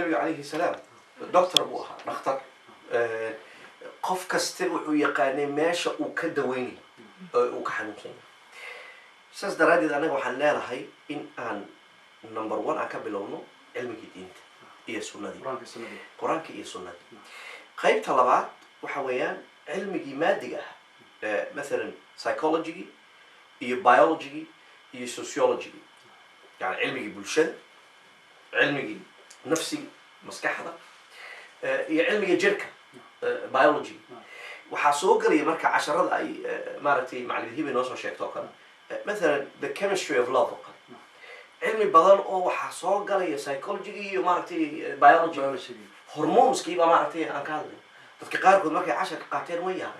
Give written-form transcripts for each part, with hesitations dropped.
النبي عليه السلام دكتور أبوها دكتور قف كستر ويقاني ماشى وكدويني وكحنوسين ساس درادي أنا وحنا لهاي إن أن نمبر 1 أكبلونه علم الدين هي السنة دي قرآن هي السنة دي قيب طلبات وحويان علم مادي مثلا psychology هي biology هي sociology يعني علمي بالشد علمي نفسي مسكحة هي علمي جركة biology وحاسوق لي مركز عشرة أي مارتي مع اللي هي بنوصل شيء توكل مثلا the chemistry of love علمي بدن أو حاسوق لي psychology مارتي biology هرمونز كيف مارتي أنكالي تذكر كل مركز عشرة قاتين وياه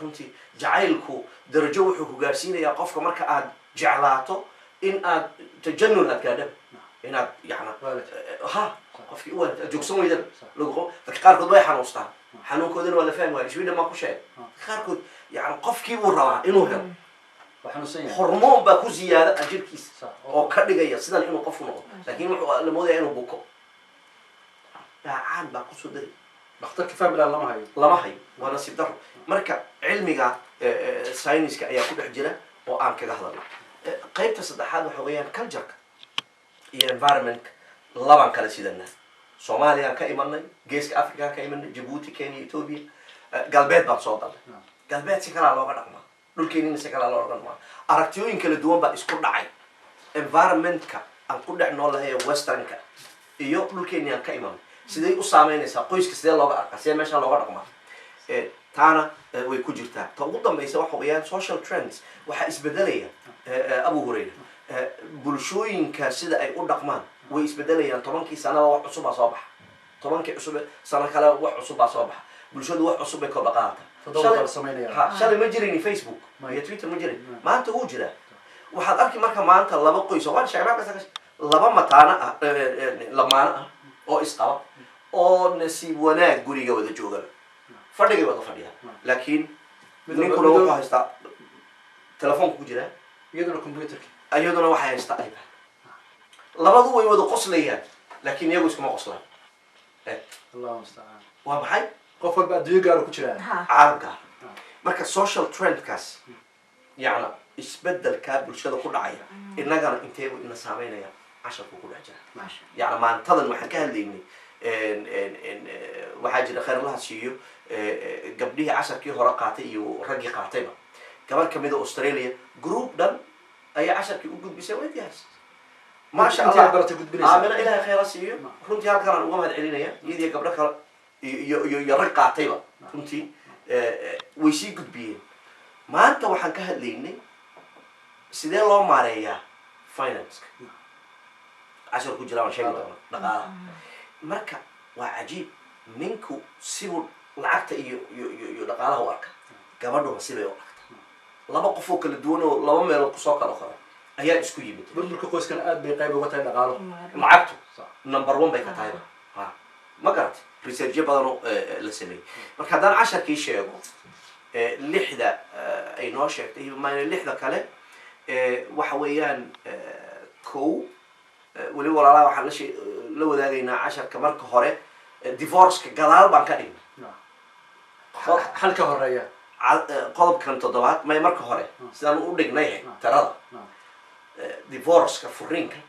runtii jacaylku darajo wuxuu ku gaarsiinayaa qofka marka aad jeclaato in aad tajannun aad gaadho inaad yaana ha qofkii uu joogsan weydan lagu dadka qaarkood way xanuustaan xanuunkoodana waa la fahmi waayay shwiida ma ku sheeg qaarkood yaani qofkii uu rabaa inuu helo hormoon baa ku ziyaada ajirkiisa oo ka dhigaya sidan inuu qof noqdo laakiin wuxuu la moodayaa inuu buko caan baa ku soo dari دكتور كفاية بلا لما هي وانا سيبدر مركا علمي ساينس كأي كل حجرة وأنا كجهضر قيبت صدحات وحويان كالجرك هي environment لبان كلا سيدنا سوماليا كإيماننا جيسك أفريقيا كإيماننا جيبوتي كينيا إثيوبيا قلبات بتصادر قلبات سكلا الله قدامه دول كينين سكلا الله قدامه أركتيوين كل دوام بإسكور دعي environment كا أنقول دعنا الله هي western كا إيوه دول كينيا كإيمان sidee u saameynaysaa qoyska sidee looga arkaa sidee meesha looga dhaqmaa taana way ku jirtaa ta ugu dambaysa waxa weeyaan social trends waxa isbedelaya abu hurayra bulshooyinka sida ay u dhaqmaan way isbedelayaan 10kii sanaba wax cusub soo baxa 10kii cusub sana kale wax cusub soo baxa bulshadu wax cusub ay ka dhaqaata shalay ma jirin Facebook iyo Twitter ma jirin maanta uu jira waxaad arki marka maanta laba qoys oo shaqada laba mataana lamaana oo isqaba oo nasiib wanaag guriga wada joogan fadhiga wada fadhiya laakiin ninkuna wuxuu haystaa telefoonku jira iyaduna computerka ayaduna waxa haystaa iPad labadu way wada qoslayaan laakiin iyagu iskuma qoslaan Allahu musta'an waa maxay qof walba adduunyo gaar ku jira caalamka marka social trend kaas yaana isbedelka bulshada ku dhacaya inagana inteebu ina saameynaya عشرة كل حاجة يعني ما انتظر ما حكاها اللي إن وحاجة خير الله شيء قبليه 10 كيلو رقعتي ورقي قاعتين كمان كمية أستراليا جروب دم أي 10 كيلو قد بيسوي دياس ما شاء الله عامل إلها خير شيء كنت هذا كان وما هالعلينية يدي قبلك يرقع قاعتين كنتي ويشي قد بيه ما أنت وحكاها اللي سيدي الله ماريا فاينانس عشر كجرا شيء دقالة مركا وعجيب منكو سيبو لعقت دقالة وارك كبرنا مسيبه وارك لما قفوك الدونه لما ما القصاق الأخرى هي إسكو يمد برضو كويس كان قاد بيقايب وقتها دقالة معكتو نمبر 1 بيكتايبه ها ما قرأت ريسيرش بدنو لسمي مركا دان 10 كي شيء لحدة أي نوع شيء هي ما لحدة كله وحويان كو ولي ولا waxaa la wadaagaynaa 10 ka marka hore divorce ka gadaal baan ka dhignay halka horeeya qodobkan toddobaad may marka hore sidaan u dhignay tarada divorce ka furiinka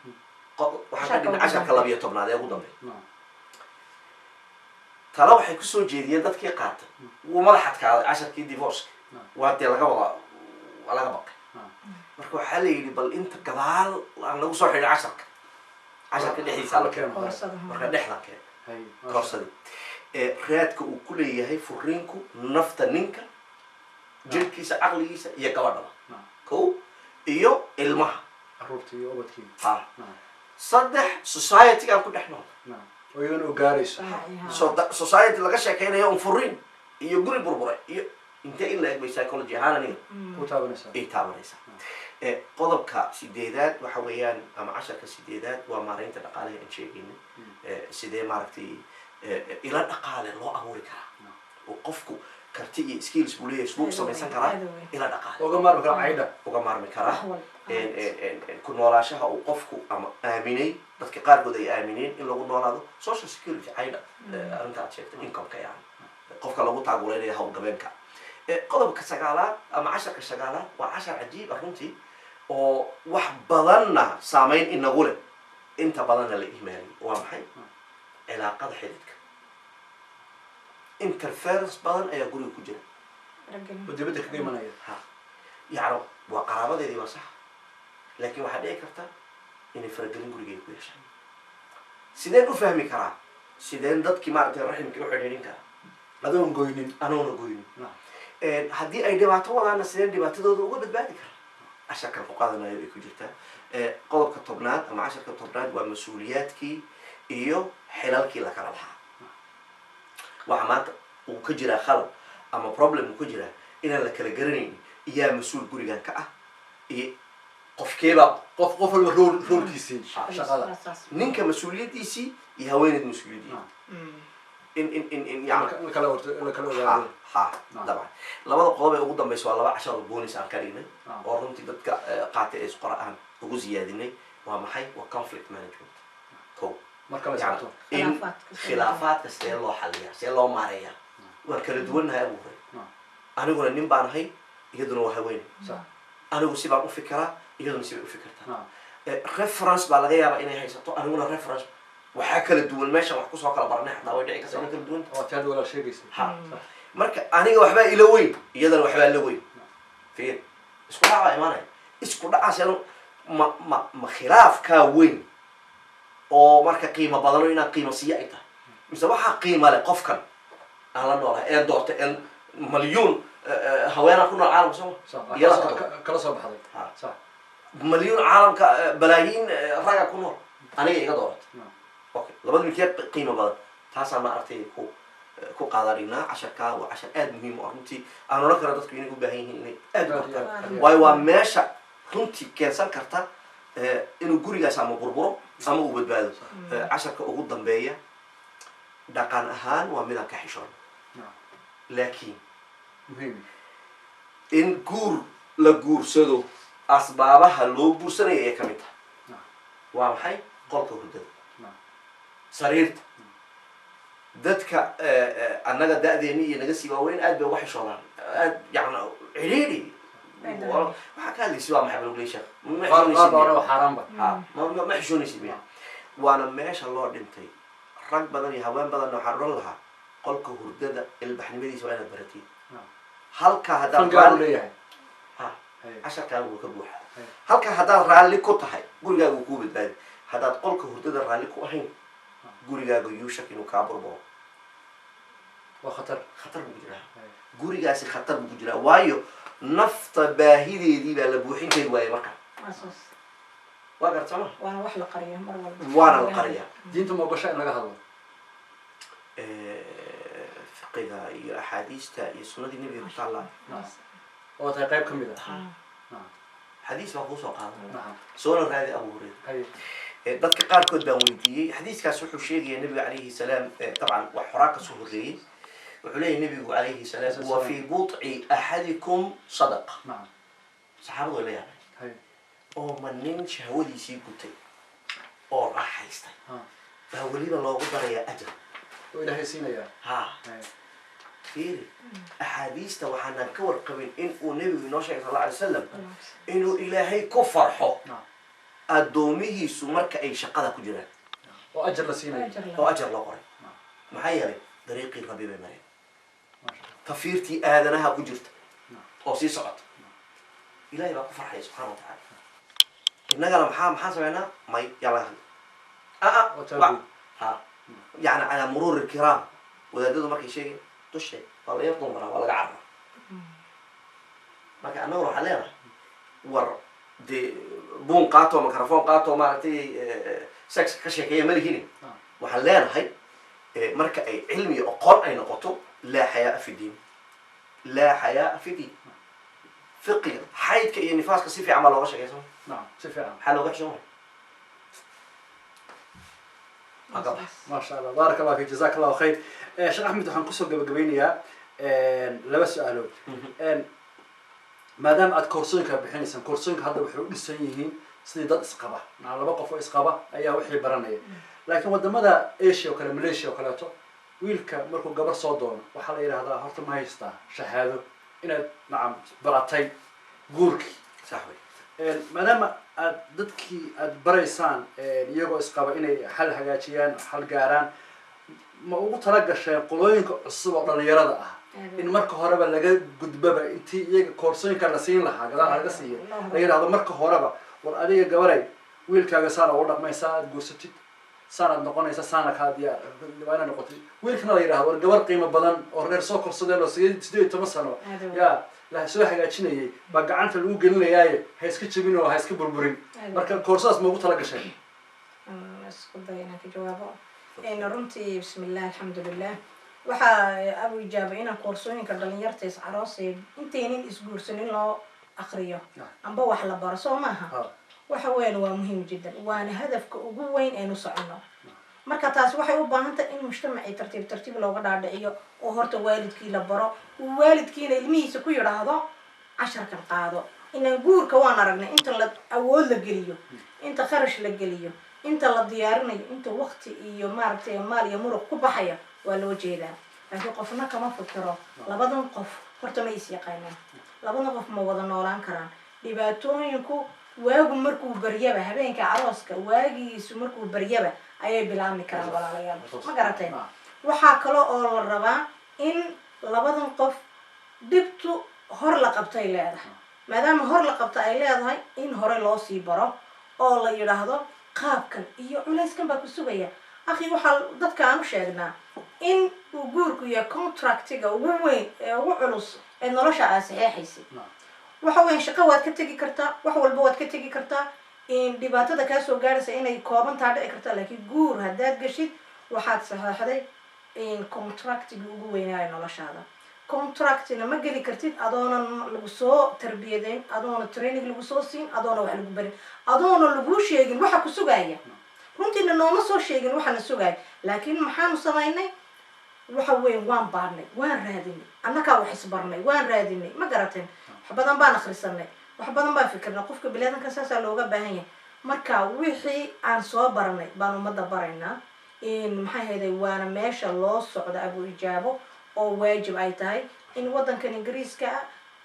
waxaa ka dhignay 10 ka 12aad ee ugu dambeeyay tala waxay ku soo jeediyeen dadkii qaatay uu madaxadkaaday 10kii divorce waa dee laga baqay marka waxaa la yiri bal inta gadaal aan lagu soo xidhay 10 عشان كده يحصل كده مرة نحنا كده كورسة دي ريادك وكل هي فرينكو نفط نينكا جل كيسة عقل كيسة يكبرنا كو إيو المح عروتي أوبتي صدق society كان كل إحنا ويونو جاريس society لقى شيء كأنه يوم فرين إيو قري بربرة إيو أنت إلا بسايكولوجي هانا نيل وتابنسا تابنسا qodobka sideedaad waxa weeyaan ama 10ka sideedaad waa maareynta dhaqaalaha ee sheegayna sidee maaragtay ila dhaqaale loo abuuri karaa oo qofku karti iyo skills buu leeyahay isku samaysan karaa ila dhaqaale uga maarmi karaa ku noolaashaha uu qofku ama aaminay dadka qaarkood ay aamineen in lagu noolaado social security cayda arrinta aad sheegtay incomeka yani qofka lagu taaguleynaya hawlgabeenka qodobka sagaalaad ama casharka sagaalaad waa cashar cajiib ah runtii oo wax badanna saameyn inagu leh inta badanna la ihmaaliyo waa maxay cilaaqada xididka interference badan ayaa guriga ku jira ودبدك قيمة نية يعني وقرابة دي صح لكن واحد ايه كرتا اني فرقلين قولي جاي كويش سيدين افهمي كرا سيدين ضد كي مارتي الرحم كي وحدين كرا هذول قوينين انا قوينين نعم هدي اي دبعتو ولا انا سيدين دبعتو دو وقت بعد كرا عشان كان فقادنا يبقى جرتا قلب كتبنات اما 10 كتبنات ومسؤولياتكي iyo xilalkii la kala lahaa waxa maanta uu ka jira khalad ama problem ku jira inaan la kala garanayn iyaa mas'uul gurigan ka ah iyo qofkeeba قف الرول كيسي شغالة ninka mas'uuliyadiisii iyo haweeneyd mas'uuliyadiisa in yani كلا ha dabcan labada qodob ee ugu dambaysa waa laba cashar oo bonus aan ka dhignay oo runtii dadka qaatay ee quraan ugu ziyaadinay waa maxay waa conflict management ko مركز ساعته in khilaafaadka sidee loo xaliyaa sidee loo maareeyaa waan kala duwannahay abuuray aniguna nin baan ahay iyaduna waa haween anigu si baan u fikiraa iyaduna si bay u fikirtaa reference baa laga yaabaa inay haysato aniguna reference waxaa kala duwan meeshan wax kusoo kala barnay xataa way dhici kartaa inay kala duwan وتاد ولا شيء قيس marka aniga waxbaa ila weyn iyadana waxbaa la weyn fiir isku dhac baa imaanaya isku dhacaas ma khilaafkaa weyn oo marka qiimo badan oo inaad qiimo siiya ay tahay mise waxaa qiimo leh qofkan aan la noolahay ee doortay in مليون هوانا كنا العالم سوا كلا صوب حضي صح مليون عالم بلايين رجع كنا أنا إيه قدرت أوكي لابد من كده قيمة بدل تحصل ما أرتي كو قادرينا عشان كا وعشان أد مهم أرنتي أنا نكره دتك بيني وبهين إني أد واي وماشى كنتي كنسان كرتا إنه جوري جالس عم بربرو عم وبدبال عشان كأقول ضمبية دكان أهان ومنا كحشان لكن مهم in guur la guursado asbaabaha loo guursanaya ee ka mid tahay waa maxay qolka hurdada sariirta dadka annaga da'deeni iyo naga sii waaweyn aad bay uga xishoodaan aad yani ciriiri waxaa ka hadlaysi waa maxay balogleysha ma xishoonaysid miya waana meesha loo dhintay rag badan iyo haween badanna waxaan odhan lahaa qolka hurdada ilbaxnimadiisa waa inaad baratiin halka haddaad casharkaaga wuu ka buuxa halka haddaad raalli ku tahay gurigaaga wuu kuu badbaadi haddaad qolka hurdada raalli ku ahayn gurigaaga yuushak inuu kaa burburo waa khatar buu ku jiraa gurigaasi khatar buu ku jiraa waayo nafta baahideedii baa la buuxin kari waaye marka waa garta ma waana wax la qariyaa mar walba waana la qariyaa diinta ma ogasha in laga hadlo fiqiga iyo axaadiista iyo sunnadii nabiga ku taallaa oo tahay qayb ka mid ah xadiis baa kuusoo qaadan نعم soona raadi abu hurayra dadka qaarkood baan weydiiyey xadiiskaas wuxuu sheegaya nabiga calayhi salaam dabcan wax horaa kasoo horreeyey wuxuu leeyahay nabigu calayhi salaam wa fii budci axadikum sadaqa نعم saxaabadu way la yaabeen oo ma nin shahwadiisii gutay oo raaxaystay baa weliba loogu darayaa ajar وإلهي سينا يا ها فيري أحاديث وحنا كور قبل إن ونبي نوشة صلى الله عليه وسلم إنه إلهي كفر حو الدوميه سمرك أي شقة كجرا وأجر لسينا وأجر الله قري محيري طريقي الربيب مريم تفيرتي آذنها كجرت أو سي سقط إلهي بقى كفر حي سبحانه وتعالى إننا لما محاسب هنا ما يلا ها يعني على مرور الكرام وإذا دودو مركي شيء تشي والله يطلب مرة ولا قعرة ما كان نور علينا ور دي بون قاتو ميكروفون قاتو مالتي سكس كشيكية ملهيني وحلينا هاي مركا أي علمي أقر أي نقطة لا حياء في الدين لا حياء في الدين فقه حيد كأي نفاس كسيفي عمل وغشة يسمى نعم سيفي عمل حلو غشة ما شاء الله بارك الله فيك جزاك الله خير شيخ أحمد waxaan kusoo gabagabaynayaa laba su'aalood maadaama aad koorsooyinka bixinaysaan koorsooyinka hadda waxay u dhisan yihiin sidii dad isqaba laba qof oo isqaba ayaa wixii baranaya laakiin wadamada Asia oo kale Malaysia oo kaleeto wiilka markuu gabar soo doono waxaa la yiraahdaa horta ma haystaa shahaado inaad nacam baratay guurkii صح maadaama aad dadkii aad baraysaan iyagoo isqaba inay xal hagaajiyaan xal gaaraan ma ugu tala gasheen qolooyinka cusub oo dhalinyarada ah in marka horeba laga gudbaba intii iyaga koorsooyinka la siin lahaa gadaal laga siiyo la yiraahdo marka horeba war adiga gabaray wiilkaaga saana u dhaqmaysaa aad guursatid saanaad noqonaysa saana kaa diyaar waa inaad noqotid wiilkana la yiraahdo war gabar qiimo badan oo reer soo korsadeen oo 18 sano yaa la soo hagaajinayay ba gacanta lagu gelinayay ha iska jabin oo ha iska burburin marka koorsadaas ma ugu tala gasheen isku dayna ka jawaabo runtii bismillah alxamdulillah waxa abu ijaaba inaan koorsooyinka dhalinyarta is aroosay intaynin isguursanin loo aqriyo amba wax la baro soo maaha waxa weyn waa muhiim jiddan waana hadafka ugu weyn ee nu socono marka taas waxay u baahan tahay in mujtamaci tartiib looga dhaadhiciyo oo horta waalidkii la baro waalidkiina ilmihiisa ku yiraahdo casharkan qaado inaan guurka waan aragnay inta la awood la geliyo inta kharash la geliyo inta la diyaarinayo inta waqti iyo maartay maal iyo muruq ku baxaya waa loo jeedaa laakiin qofna kama fikiro labadan qof horta ma is yaqaanaan labadan qof ma wada noolaan karaan dhibaatooyinku waagu markuu baryaba habeenka arooska waagiisu markuu baryaba ayay bilaami karaan walaalayaal ma garateen waxa kale oo la rabaa in labadan qof dibtu hor la qabtay leedahay maadaama hor la qabta ay leedahay in hore loo sii baro oo la yiraahdo qaabkan iyo culayskan baa ku sugaya akhi waxa dadka aan u sheegnaa in uu guurku iyo contractiga ugu weyn ee ugu culus ee nolosha aad saxeexaysid waxa weyn shaqo waad ka tagi kartaa wax walba waad ka tagi kartaa in dhibaatada ka soo gaaraysa inay kooban tahay dhici kartaa laakiin guur hadaad gashid waxaad saxeexday in contractiga ugu weynaa noloshaada contractina ma geli kartid adoona lagu soo tarbiyadeyn adoona training lagu soo siin adoona wax lagu barin adoona lagu sheegin waxa ku sugaya runtii nooma soo sheegin waxa la sugaya laakiin maxaanu sameynay waxa weyn waan baarnay waan raadinay annaka wax isbarnay waan raadinay ma garateen wax badan baan akhrisanay wax badan baan fikirnay qofka bilaadanka saasa looga baahan yahay marka wixii aan soo baranay baan umada baraynaa in maxay hayday waana meesha loo socdo abu ijaabo oo waajib ay tahay in wadankan Ingiriiska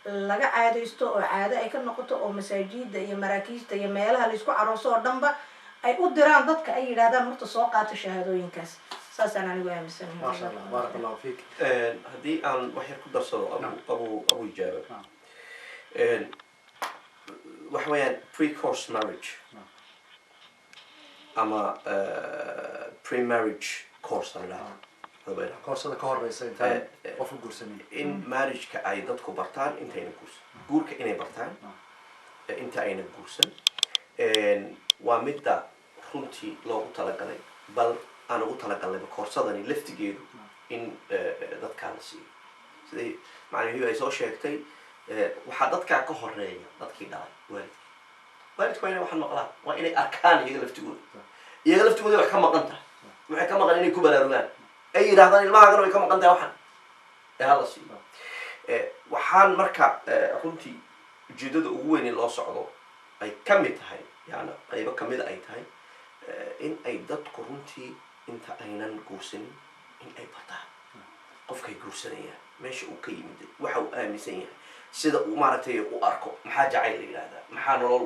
laga caadeysto oo caado ay ka noqoto oo masaajida iyo maraakiista iyo meelaha la isku arooso oo dhanba ay u diraan dadka ay yiraahdaan horta soo qaato shahaadooyinkaas saasaan anigu aaminsanahay ما شاء الله بارك الله فيك haddii aan wax yar ku darsado abu ijaaba waxa weeyaan pre-course marriage ama pre-marriage course la yiraahdo koorsada ka horeysa intaan qof u guursanin in marriage-ka ay dadku bartaan intayna guursan guurka inay bartaan inta ayna guursan waa midda runtii loogu talagalay bal aan ugu talagalnayba koorsadani laftigeedu in dadkaa la siiyo siday macnaheedu ay soo sheegtay waxaa dadkaa ka horeeya dadkii dhalay waalidku waa inay wax maqlaan waa inay arkaan iyaga laftigooda wax ka maqan tahay waxay ka maqan inay ku baraarugaan ay yidhaahdaan ilmahaagana way ka maqan tahay waxan hala siiyo waxaan marka runtii ujeedada ugu weyn in loo socdo ay ka mid tahay yani qaybo kamida ay tahay in ay dadku runtii inta aynan guursanin in ay bartaan qofkay guursanayaan meesha uu ka yimid waxa uu aaminsan yahay sida uu maaragtay u arko maxaa jacayl la yiraahdaa maxaa nolol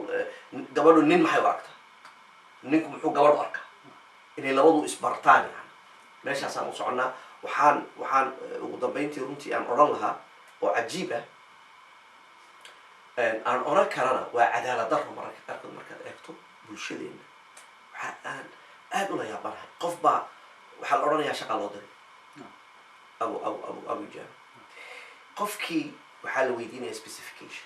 gabadhu nin maxay u arkaa ninku muxuu gabadhu arkaa inay labadu isbartaan yani meeshaasaan u soconnaa waxaan ugu dambeyntii runtii aan odhan lahaa oo cajiib ah aan odhan karana waa cadaalad darro mararka qaarkood markaad eegto bulshadeena waxa aan aad ula yaabanahay qof baa waxaa la odhanayaa shaqa loo diray abu ijaaba qofkii waxaa la weydiinaya specification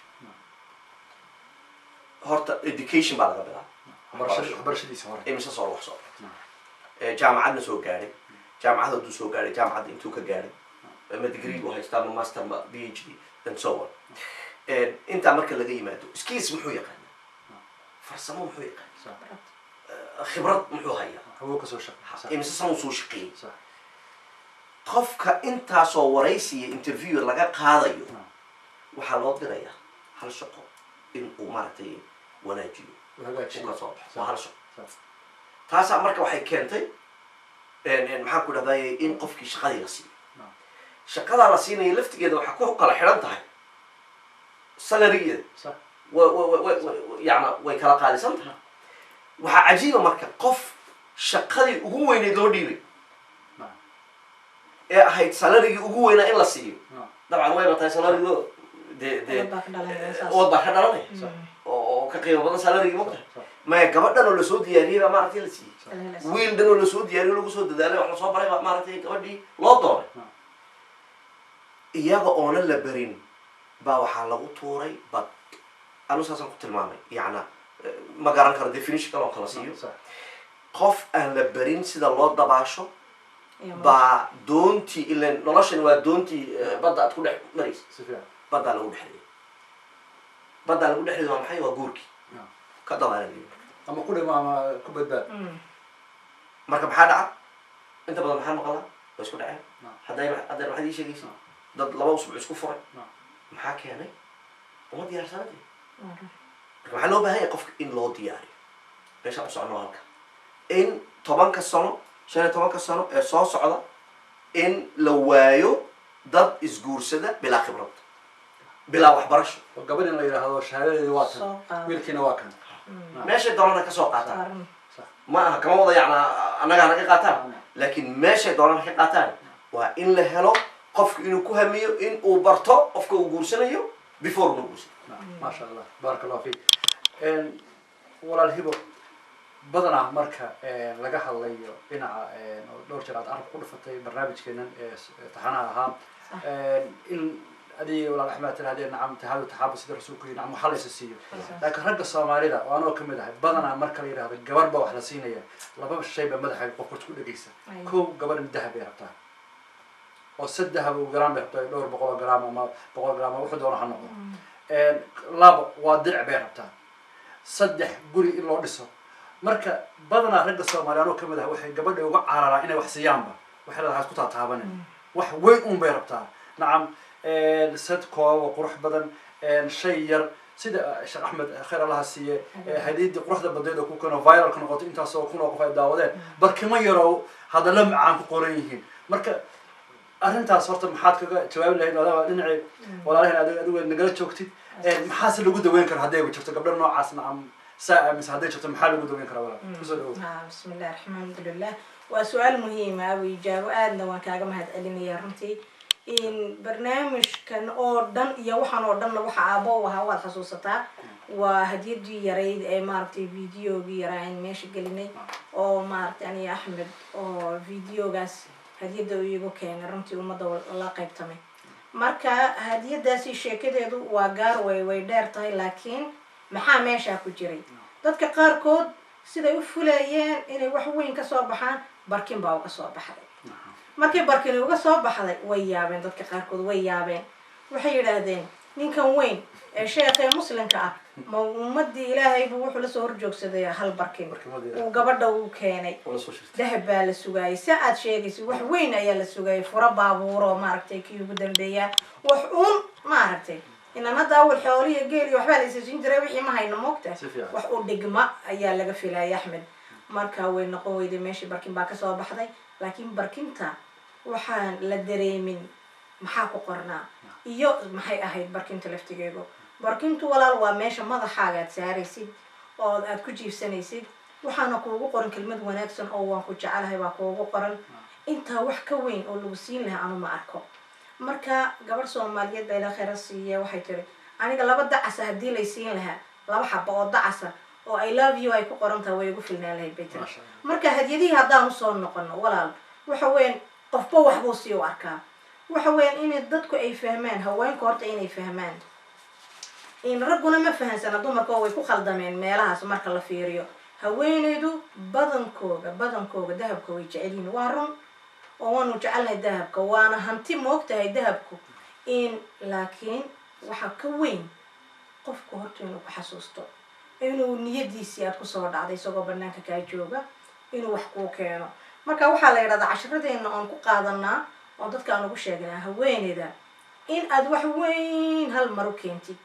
horta education baa laga bilaaba waxbarashadiisa hore imise soo wax soo jaamacadna soo gaadhay jaamacada hadduu soo gaadhay jaamacadda intuu ka gaadhay ma degree buu haystaa ma master ma PhD and so on intaa marka laga yimaado skills muxuu yaqaanaa farsamo muxuu yaqaanaa khibrad muxuu hayaa hawo ka soo shaqeeya imise sano soo shaqeeyay qofka intaasoo waraysiya interview laga qaadayo waxaa loo dirayaa hal shaqo in uu maaragtay wanaajiyo uu ka soo baxo waa hal shaqo taasaa marka waxay keentay maxaan ku dhahday in qofkii shaqadii la siiyo shaqadaa la siinaya laftigeeda waxaa ku kala xidhan tahay salarigeeda yani way kala qaalisan tahay waxaa cajiiba marka qof shaqadii ugu weyneyd loo dhiibay ee ahayd salarigii ugu weynaa in la siiyo dabcan wayba tahay salarigooda wad baa ka dhalanaya oo ka qiimo badan salarigii mogtahay maya gabadhan oo lasoo diyaariyey baa maaragtay la siiyey wiil dhan oo lasoo diyaariyey lagu soo dadaalay wax lasoo baray baa maaragtay gabadhii loo doonay iyaga oonan la berin baa waxaa lagu tuuray bad anu saasaan ku tilmaamay yacna ma garan karo definition kale oo kala siiyo qof aan la berin sida loo dabaasho baa doontii ilan noloshan waa doontii badda aad ku dhex maraysa baddaa lagu dhexreeyay baddaa lagu dhexreeyay waa maxay waa guurkii ka dabaalay ama ku dhima ama ku badbaad marka maxaa dhaca inta badan maxaa maqlaa way isku dhaceen hadday waxaad ii sheegaysa dad laba usbuuc isku furay maxaa keenay uma diyaarsanadii marka waxaa loo baahan yahay qofka in loo diyaariyo meeshaan u socono halka in 10 sano 15 sano ee soo socda in la waayo dad isguursada bilaa khibrad bilaa waxbarasho oo gabadhan la yiraahdo shahaadadeedu waa tan wiilkiina waa kan meeshay doonana ka soo qaataan ma aha kama wada yacna annaga naga qaataan laakiin meeshay doonana ka qaataan waa in la helo qofku inuu ku hamiyo in uu barto qofka uu guursanayo before uu guursado maasha allah baaraka allahu fiik walaal hibo badanaa marka laga hadlayo dhinaca dhowr jeer aad carab ku dhufatay barnaamijkeenan ee taxanaha ahaa in adiga walaal axmed tirahdee nacam tahaadu taxaaba sida rasuulku yidhi nacam waxaa laysa siiyo laakiin ragga soomaalida oo anoo kamid ahay badanaa marka la yidhahdo gabar baa wax la siinaya laba shay baa madaxa qofka ku dhegaysa kow gabadhan dahab bay rabtaa oo saddex gram bay rabtaa dhowr 100 gram ama 100 gram wuxuu doona ha noqdo laba waa dirac bay rabtaa saddex guri in loo dhiso marka badanaa ragga soomaaliya anoo kamid ah waxay gabadha uga cararaan inay wax siiyaanba waxay leedahay isku taataabanin wax weyn un bay rabtaa nacam sad koob oo qurux badan shay yar sida sheekh axmed khayr allaha siiye hadiidii quruxda badeed oo ku kano viral ka noqoto intaas oo kun oo qof ay daawadeen barkimo yarow hadalla macaan ku qoran yihiin marka arrintaas horta maxaad kaga jawaabi lahayd adaba dhinacii walaalahan adiga nagala joogtid maxaase lagu daweyn kara haddayba jirto gabdho noocaas nacam ساعة من هذا شفت محل ودوين كراولا. بسم الله الرحمن الرحيم. وسؤال مهم أوي جاب أدنى وكاجم هاد أدنى يا رمتي إن برنامج كان أردن يوحنا أردن لوحة أبو وهوا الخصوصة وهدير جي يريد مارتي فيديو بيراين ماشي قلني أو مارت يعني أحمد أو فيديو جاس هدير ده يجو كان رمتي ومضى الله قيب تمي. مركا هدير ده سي شكل ده وجار ويدار تاي لكن maxaa meesha ku jiray dadka qaarkood siday u fulayeen inay wax weyn ka soo baxaan barkin baa uga soo baxday markay barkin uga soo baxday way yaabeen dadka qaarkood way yaabeen waxay yiraahdeen ninkan weyn ee sheekhay muslimka ah ma ummadii ilaahay buu wuxuu la soo horjoogsaday hal barkin uu gabadha uu keenay dahab baa la sugayay saad sheegaysi wax weyn ayaa la sugayay fura baabuuro maaragtay kii ugu dambeeya wax maaragtay إن أنا داول حوالي جيلي وحبالي سجين جرابي ما هاي نموكته وحقول دقمة أيا لقى في لا يحمل مركا وين نقوي دي ماشي بركين باكا صواب بحضي لكن بركينتا وحان لدري من محاكو قرنا إيو محي أهيد بركينتا لفتيجيبو بركينتو ولا الوا ماشي ماذا حاجة تساري سيد أو أتكو جيف سنة سيد وحان أقوغو قرن كلمة وناكسن أو وانكو جعلها واقوغو قرن إنتا وحكوين أو لوسين لها أنا ما أركو marka gabar Soomaaliyeed bay la khayraasiye waxay tiri aniga laba dacas hadii la siin lahaa laba xabo oo dacas oo I love you ay ku qorantahay way ugu filnaan lahayd bay tiri marka hadiyadii hadaan u soo noqono walaal waxa weyn qofba wax buu sii u arkaa waxa weyn in dadku ay fahmaan haweenku horta inay fahmaan in raguna ma fahansana dumarku way ku khaldameen meelahaas marka la fiiriyo haweenaydu badankooda dahabka way jecelin waa run وأنا جعلنا ذهبك وأنا هنتي موقتها ذهبك إن لكن وحكوين قفك هرتو إنه بحسوسته إنه نيدي سياد كسر عادي سوق برنامج كايجوبا إنه وحكوا كانوا ما كان وحلا يرد 10 إنه أنكو قادنا وضد كانوا بشجنا هوين إذا إن أدوح وين هالمروكينتي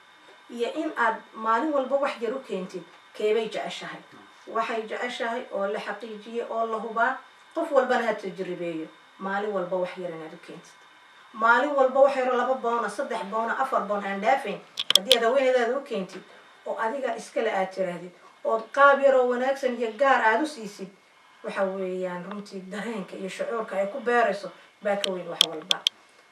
iyo in aad maalin walba wax yar u keentid keebay jeceshahay waxay jeceshahay oo la xaqiijiye oo la hubaa qof walbana ha tajribeeyo maalin walba wax yar inaad u keentid maalin walba wax yar 2 boona 3 boona 4 boona aan dhaafin haddii aad haweeneydaada u keentid oo adiga iskale aad tirahdid oo qaab yar oo wanaagsan iyo gaar aad u siisid waxa weeyaan runtii dareenka iyo shucuurka ay ku beerayso baa ka weyn wax walba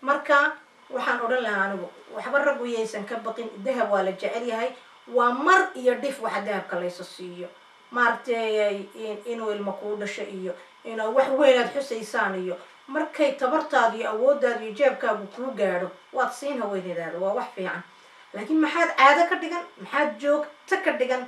marka waxaan odhan lahaa anigu waxba rag u yeysan ka baqin dahab waa la jecel yahay waa mar iyo dhif waxa dahabka layso siiyo maartay inuu ilmo kuu dhasho iyo inuu wax weyn aad xusaysaan iyo markay tabartaadu iyo awooddaadu iyo jeebkaagu kuu gaadho waad siin haweeneydaada waa wax fiican laakiin maxaad caado ka dhigan maxaad joogto ka dhigan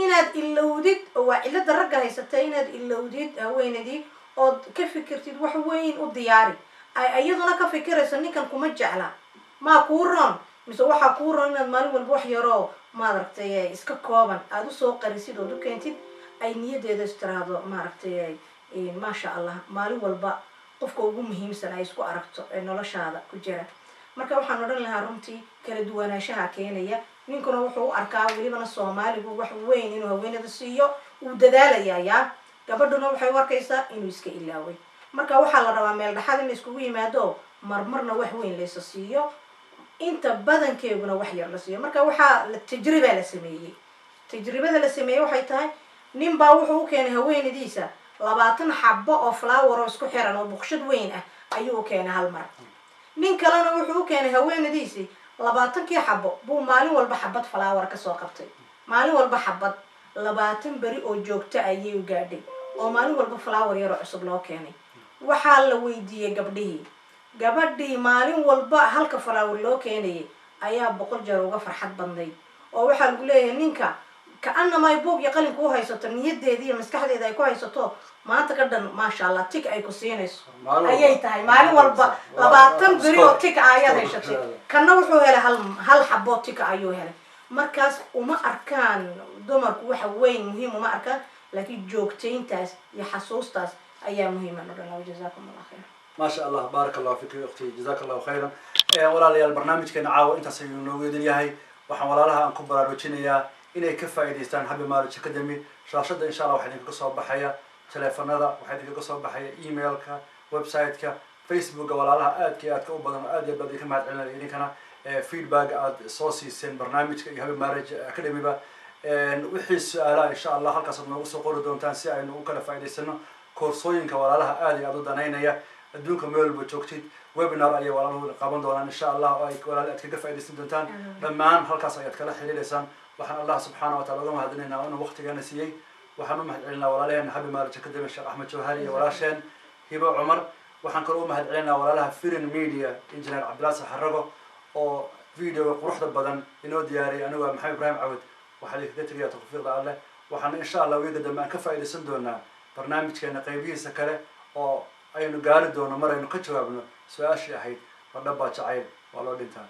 inaad ilowdid oo waa cilada ragga haysatay inaad ilowdid haweeneydii ood ka fikirtid wax weyn u diyaari ay iyaduna ka fikirayso ninkan kuma jecla maa kuu roon mise waxaa kuu roon inaad maalin walba wax yaroo maaragtay iska kooban aad usoo qarisid ood u keentid ay niyadeeda istiraado maaragtay maasha allah maalin walba qofka ugu muhiimsan ay isku aragto ee noloshaada ku jira marka waxaan odhan lahaa runtii kala duwanaanshaha keenaya ninkuna wuxuu u arkaa welibana soomaaligu wax weyn inuu haweeneyda siiyo uu dadaalayaa yaa gabadhuna waxay u arkaysaa inuu iska ilaaway marka waxaa la rabaa meel dhaxad in la iskugu yimaado marmarna wax weyn laysa siiyo inta badankeeguna wax yar la siiyo marka waxaa tajriba la sameeyey tajribada la sameeyey waxay tahay nin baa wuxuu u keenay haweeneydiisa 20 xabbo oo flower oo isku xiran oo buqshad weyn ah ayuu u keenay hal mar nin kalena wuxuu u keenay haweeneydiisii 20kii xabbo buu maalin walba xabad flower ka soo qabtay maalin walba xabad 20 beri oo joogto ayay u gaadhay oo maalin walba flower yar oo cusub loo keenay waxaa la weydiiyey gabadhii maalin walba halka flower loo keenayay ayaa 100 jeer uga farxad badnayd oo waxaa lagu leeyahay ninka كأنما يبوق يقلن كوه يسطر نيدي دي مسكحة إذا يكوه يسطر ما تقدر ما شاء الله تك أي كوسينس أيتها مالي والب لبعتن بريو تك آيات يشتى كنا وحوه له هل حبوت تك أيوه له مركز وما أركان دمر كوه وين مهم وما أركان لكن جوكتين تاس يحسوس تاس أيام مهمة نقول جزاكم الله خير ما شاء الله بارك الله فيك أختي جزاك الله خيرا ولا لي البرنامج كان عاو أنت سينوجد الياهي وحنا لها أنكم براروتشينيا إني كفاية يستان حبي مارج أكاديمي شاشة إن شاء الله واحد يقصوا بحياة تلفون هذا واحد يقصوا بحياة إيميلك ويب سايتك فيسبوك ولا لها آد كوبا آد يبدأ كمان على يعني كنا فيدباك آد صوصي سين برنامج حبي مارج أكاديمي با وحيس إن شاء الله هالقصة نقصوا قولوا دون تنسي إنه وكلا فايدة السنة كورسوين كولا لها آد يعضو دانينا الدون كميول بتوكتيد ويبنار أي ولا هو قابل دونا إن شاء الله أي ولا لا تكفى فايدة السنة تان لما هالقصة يتكلم حليل إنسان وحنا الله سبحانه وتعالى لما هدينا وأنا وقت كان سيء وحنا مهدلنا ولا لها نحب مارج كدم الشيخ أحمد جوهري ولا شان هبة عمر وحنا كلهم مهدلنا ولا لها فيرن ميديا إنجنير عبد الله حرقه أو فيديو قروح بدن إنه دياري أنا ومحمد إبراهيم عود وحديث ذاتي توفيق الله وحنا إن شاء الله ويقدر ما كفى إلى سندونا برنامج كان قيبيه سكره أو أي نقارد دونا مرة نقتشوا ابنه سؤال شيء حيد ونبى تعيد والله دينتان